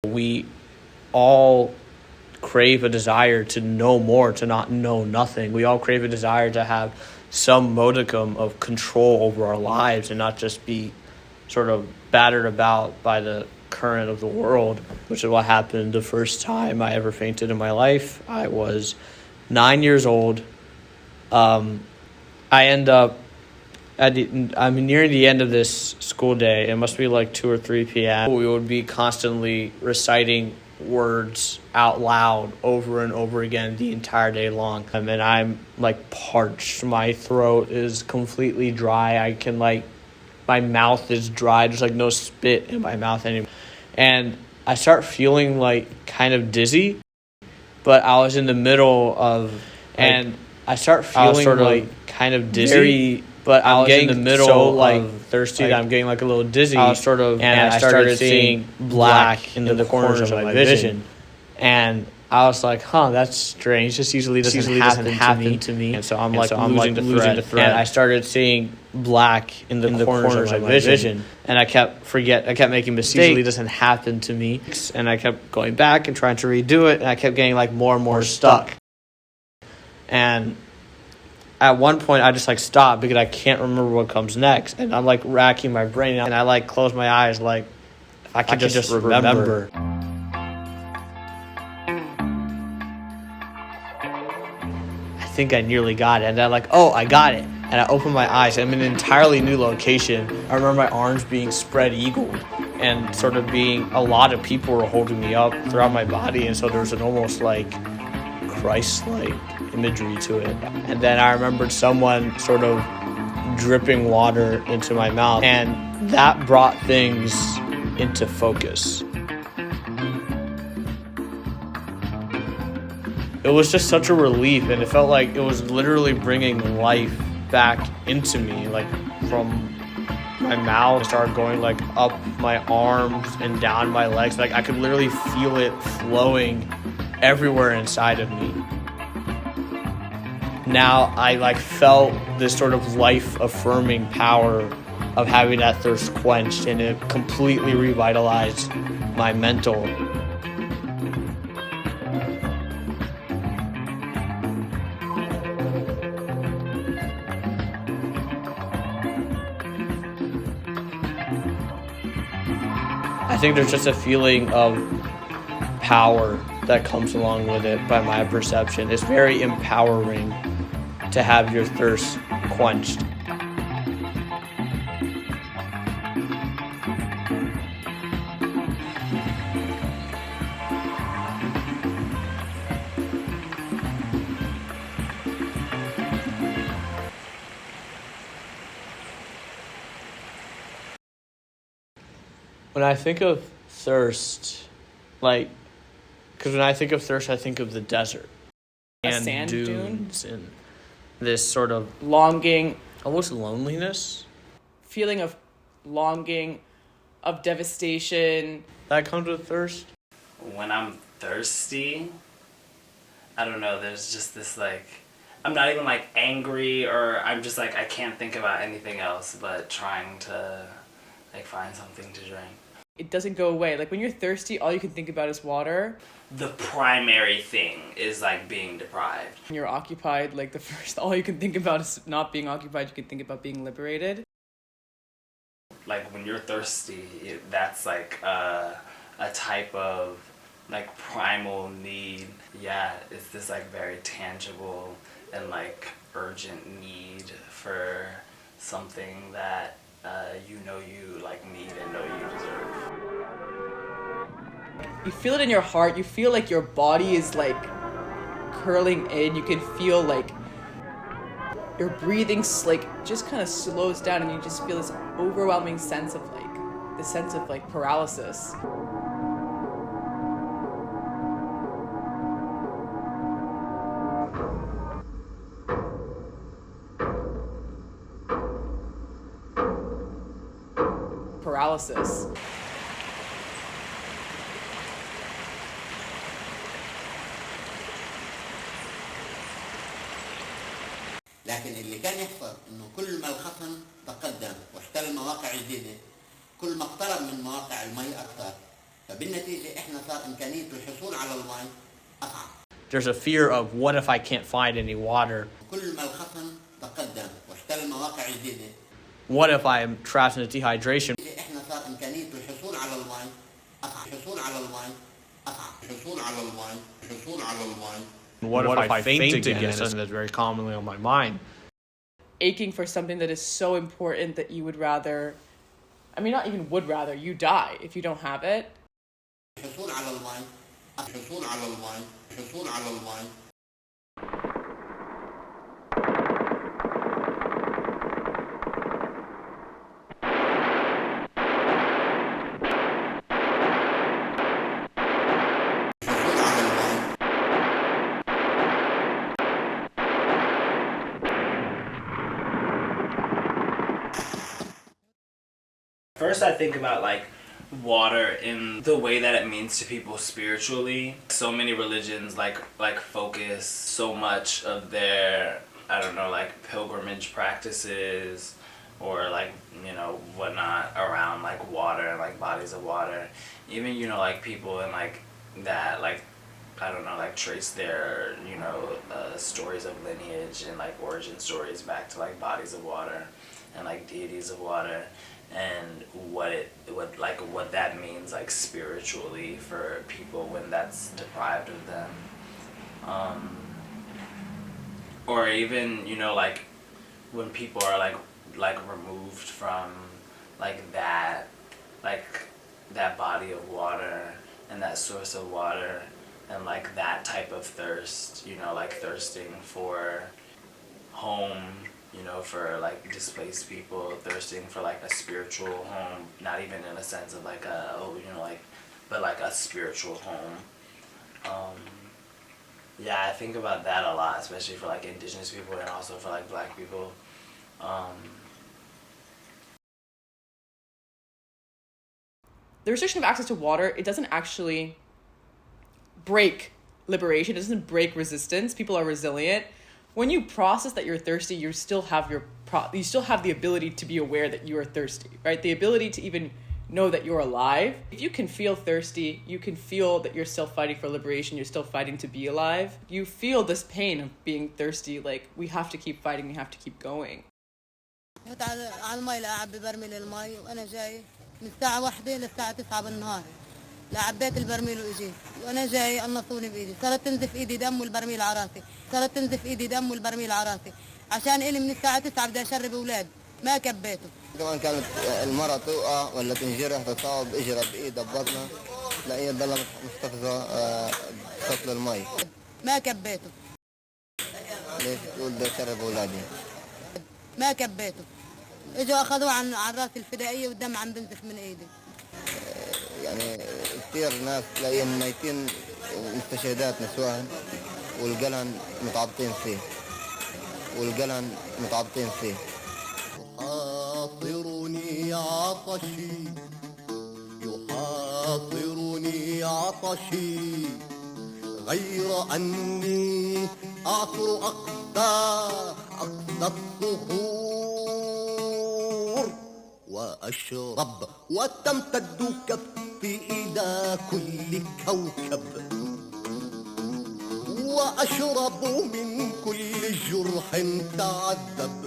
We all crave a desire to know more, to not know nothing. We all crave a desire to have some modicum of control over our lives and not just be sort of battered about by the current of the world, which is what happened the first time I ever fainted in my life. I was 9 years old. I end up I'm nearing the end of this school day. It must be like 2 or 3 p.m. We would be constantly reciting words out loud over and over again the entire day long. And I'm like parched. My throat is completely dry. My mouth is dry. There's like no spit in my mouth anymore. And I start feeling like kind of dizzy, but I was in the middle of, and I start feeling sort of like kind of dizzy. But I'm getting in the middle of thirsty. I'm getting like a little dizzy. I started seeing black in the corners of my vision. And I was like, that's strange. This usually doesn't happen to me. And so I'm losing the thread. And I started seeing black in the corners of my vision. And I kept making mistakes. This usually doesn't happen to me. And I kept going back and trying to redo it. And I kept getting like more and more stuck. And at one point, I just stopped because I can't remember what comes next. And I'm racking my brain. And I close my eyes if I could just remember. I think I nearly got it. And I'm I got it. And I open my eyes. I'm in an entirely new location. I remember my arms being spread eagled. And sort of being, a lot of people were holding me up throughout my body. And so there was an almost Christ-like imagery to it. And then I remembered someone sort of dripping water into my mouth, and that brought things into focus. It was just such a relief, and it felt like it was literally bringing life back into me, from my mouth. It started going up my arms and down my legs. I could literally feel it flowing everywhere inside of me. Now I felt this sort of life-affirming power of having that thirst quenched, and it completely revitalized my mental. I think there's just a feeling of power that comes along with it by my perception. It's very empowering to have your thirst quenched. When I think of thirst, because when I think of thirst, I think of the desert. And sand dunes and this sort of longing, almost loneliness. Feeling of longing, of devastation. That comes with thirst. When I'm thirsty, I don't know, there's just this I'm not even angry, or I'm just I can't think about anything else but trying to find something to drink. It doesn't go away. When you're thirsty, all you can think about is water. The primary thing is being deprived. When you're occupied, all you can think about is not being occupied. You can think about being liberated. When you're thirsty, that's a type of primal need. Yeah, it's this very tangible and urgent need for something that you need and know you deserve. You feel it in your heart. You feel your body is curling in. You can feel your breathing just kind of slows down, and you just feel this overwhelming sense of paralysis. Paralysis. لكن اللي كان يحصل انه كل ما الخصم تقدم واحتل مواقع جديده، كل ما اقترب من مواقع المي اكثر، فبالنتيجة إحنا صار إمكانية الحصول على الماء أصعب. There's a fear of what if I can't find any water? كل ما الخصم تقدم واحتل مواقع جديدة. What if I'm trapped in a dehydration? إحنا صار إمكانية الحصول على الماء أصعب. الحصول على الماء أصعب. الحصول على الماء. الحصول على الماء. What if I faint again? It's something that's very commonly on my mind. Aching for something that is so important that you would rather, I mean, not even would rather, you die if you don't have it. الحصول على الماء. الحصول على الماء. الحصول على الماء. First, I think about like water in the way that it means to people spiritually. So many religions like focus so much of their, I don't know, like pilgrimage practices or like, you know, whatnot around like water and like bodies of water. Even, you know, like people in like that, like, I don't know, like trace their, you know, stories of lineage and like origin stories back to like bodies of water and like deities of water, and what that means like spiritually for people when that's deprived of them, or even, you know, like when people are like removed from that body of water and that source of water and like that type of thirst, you know, like thirsting for home, you know, for like displaced people, thirsting for like a spiritual home, not even in a sense of like a, oh, you know, like, but like a spiritual home. Yeah, I think about that a lot, especially for like indigenous people and also for like black people. The restriction of access to water, it doesn't actually break liberation, it doesn't break resistance. People are resilient. When you process that you're thirsty, you still have the ability to be aware that you are thirsty, right? The ability to even know that you're alive. If you can feel thirsty, you can feel that you're still fighting for liberation, you're still fighting to be alive. You feel this pain of being thirsty, like we have to keep fighting, we have to keep going. على المي لأعب ببرميل المي وأنا جاي من الساعة 1 للساعة 9 بالنهار. لعبيت البرميل وإجيت وأنا جاي قنصوني بإيدي، صارت تنزف إيدي دم والبرميل على راسي، صارت تنزف إيدي دم والبرميل على راسي، عشان إلي من الساعة 9 بدي أشرب أولاد ما كبيته. كمان كانت المرأة توقع ولا تنجرح تصاب اجرى بإيدها ببطنها تلاقيها تضلها محتفظة بسطل المي. ما كبيته. ليش تقول بدي أشرب أولادي؟ ما كبيته. إجوا أخذوه عن راسي الفدائية والدم عم بنزف من إيدي. يعني كثير ناس تلاقيهم ميتين مستشهدات نسوان والقلن متعبطين فيه والقلن متعبطين فيه. يحاصرني عطشي يحاصرني عطشي غير أني أعثر أقصى الصخور وأشرب وتمتد كفي إلى كل كوكب وأشرب من كل جرح تعذب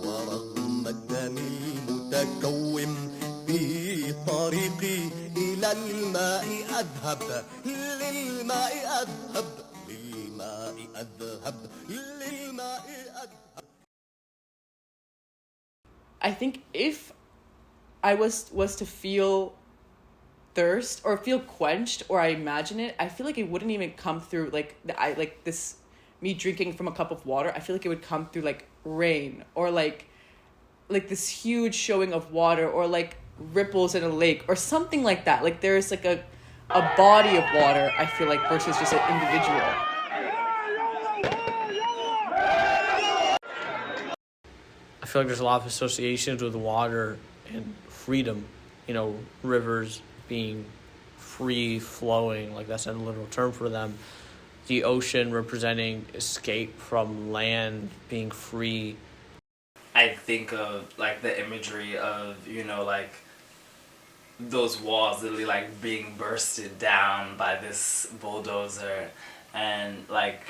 ورغم الدم المتكوم في طريقي إلى الماء أذهب للماء أذهب للماء أذهب للماء أذهب. I think if I was to feel thirst or feel quenched or I imagine it, I feel like it wouldn't even come through like me drinking from a cup of water. I feel like it would come through like rain or like this huge showing of water or like ripples in a lake or something like that. Like there's like a body of water, I feel like, versus just an individual. I feel like there's a lot of associations with water and freedom. You know, rivers being free flowing, like that's a literal term for them. The ocean representing escape from land, being free. I think of like the imagery of, you know, like those walls literally like being bursted down by this bulldozer, and like,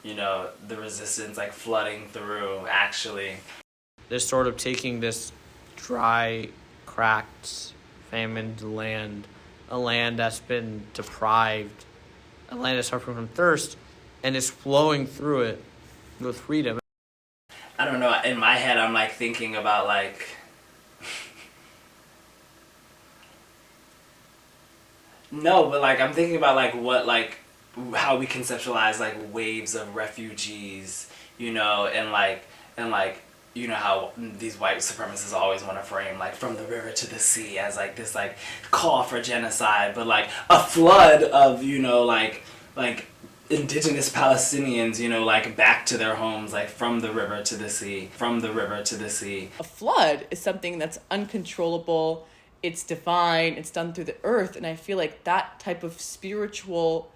you know, the resistance like flooding through actually. They're sort of taking this dry, cracked, famined land, a land that's been deprived, a land that's suffering from thirst, and is flowing through it with freedom. I don't know, in my head I'm like thinking about like no, but like I'm thinking about like what, like how we conceptualize like waves of refugees, you know, and like you know how these white supremacists always want to frame like from the river to the sea as like this like call for genocide, but like a flood of, you know, like indigenous Palestinians, you know, like back to their homes, like from the river to the sea, from the river to the sea. A flood is something that's uncontrollable, it's divine, it's done through the earth, and I feel like that type of spiritual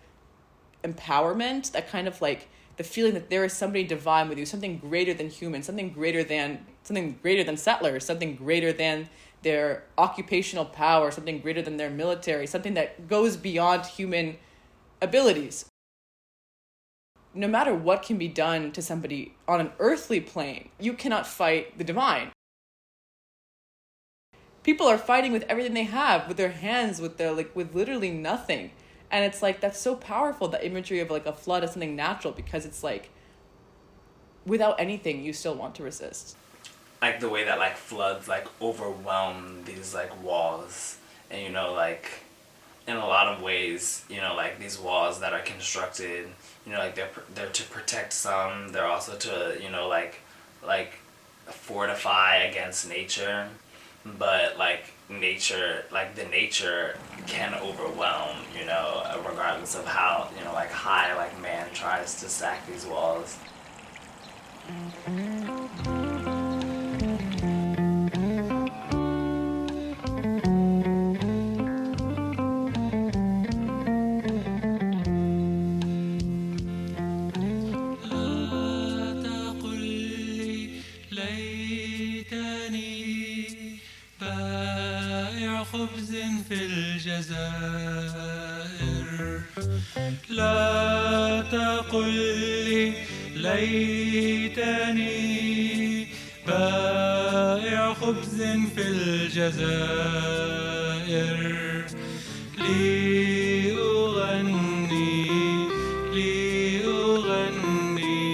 empowerment, that kind of like the feeling that there is somebody divine with you, something greater than human, something greater than settlers, something greater than their occupational power, something greater than their military, something that goes beyond human abilities. No matter what can be done to somebody on an earthly plane, you cannot fight the divine. People are fighting with everything they have, with their hands, with literally nothing. And it's like, that's so powerful, the imagery of like a flood as something natural, because it's like, without anything, you still want to resist. Like the way that like floods like overwhelm these like walls, and you know, like in a lot of ways, you know, like these walls that are constructed, you know, like they're to protect some, they're also to, you know, like fortify against nature, but like nature, like the nature can overwhelm, you know, regardless of how, you know, like high like man tries to stack these walls. خبز في الجزائر لا تقل لي ليتني بائع خبز في الجزائر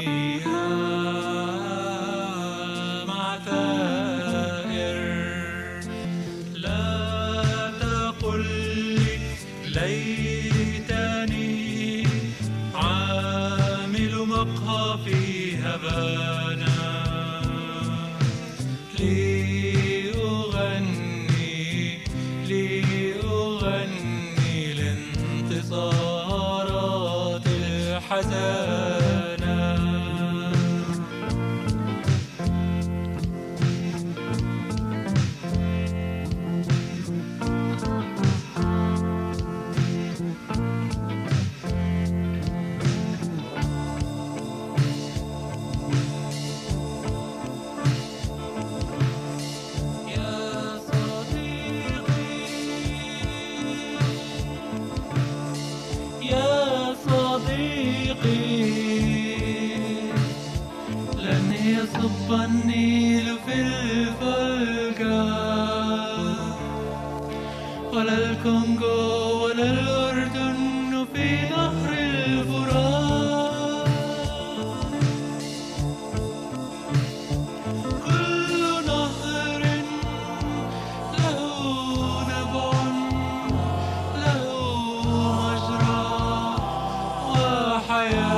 لأغنيها مع ثائر ليتني عامل مقهى في هبانا لأغني الانتصارات الحزانة. لن يصب النيل في الفلكة ولا الكونغو ولا الأردن في نهر الفرات. كل نهر له نبع له مجرى وحياة.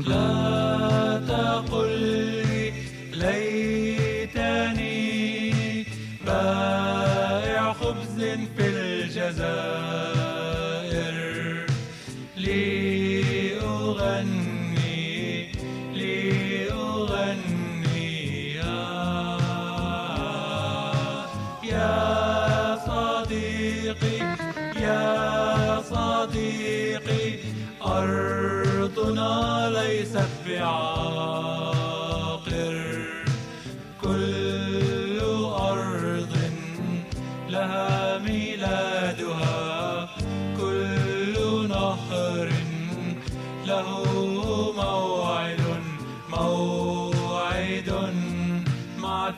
لا تقل لي ليتني بائع خبز في الجزائر لأغنيها موعد مع